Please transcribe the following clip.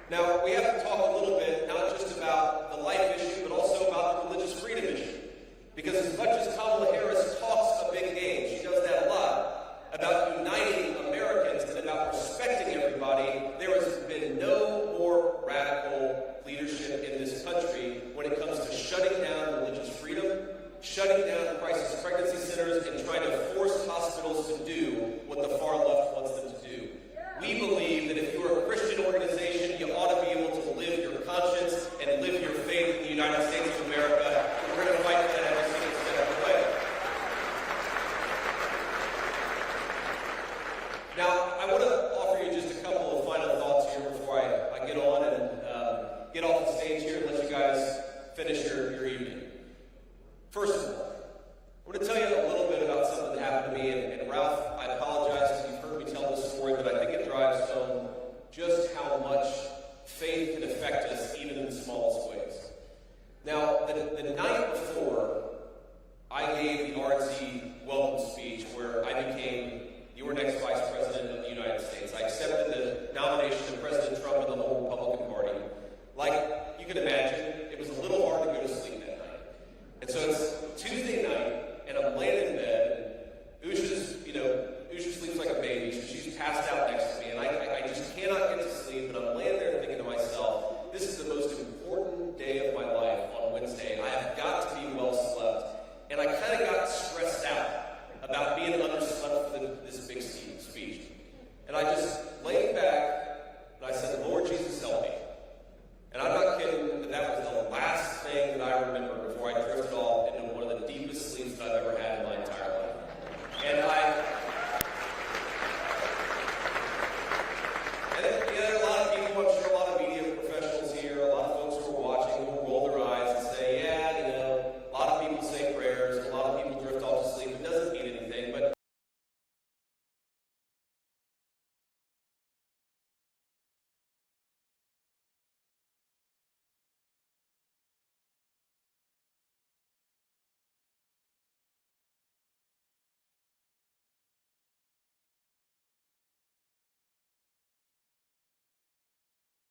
Now, we have to talk a little bit, not just about the life issue, but also about the religious freedom issue. Because as much as Kamala Harris talks a big game, she does that a lot, about uniting Americans and about respecting everybody, there has been no more radical leadership in this country when it comes to shutting down religious freedom, shutting down crisis pregnancy centers, and trying to force hospitals to do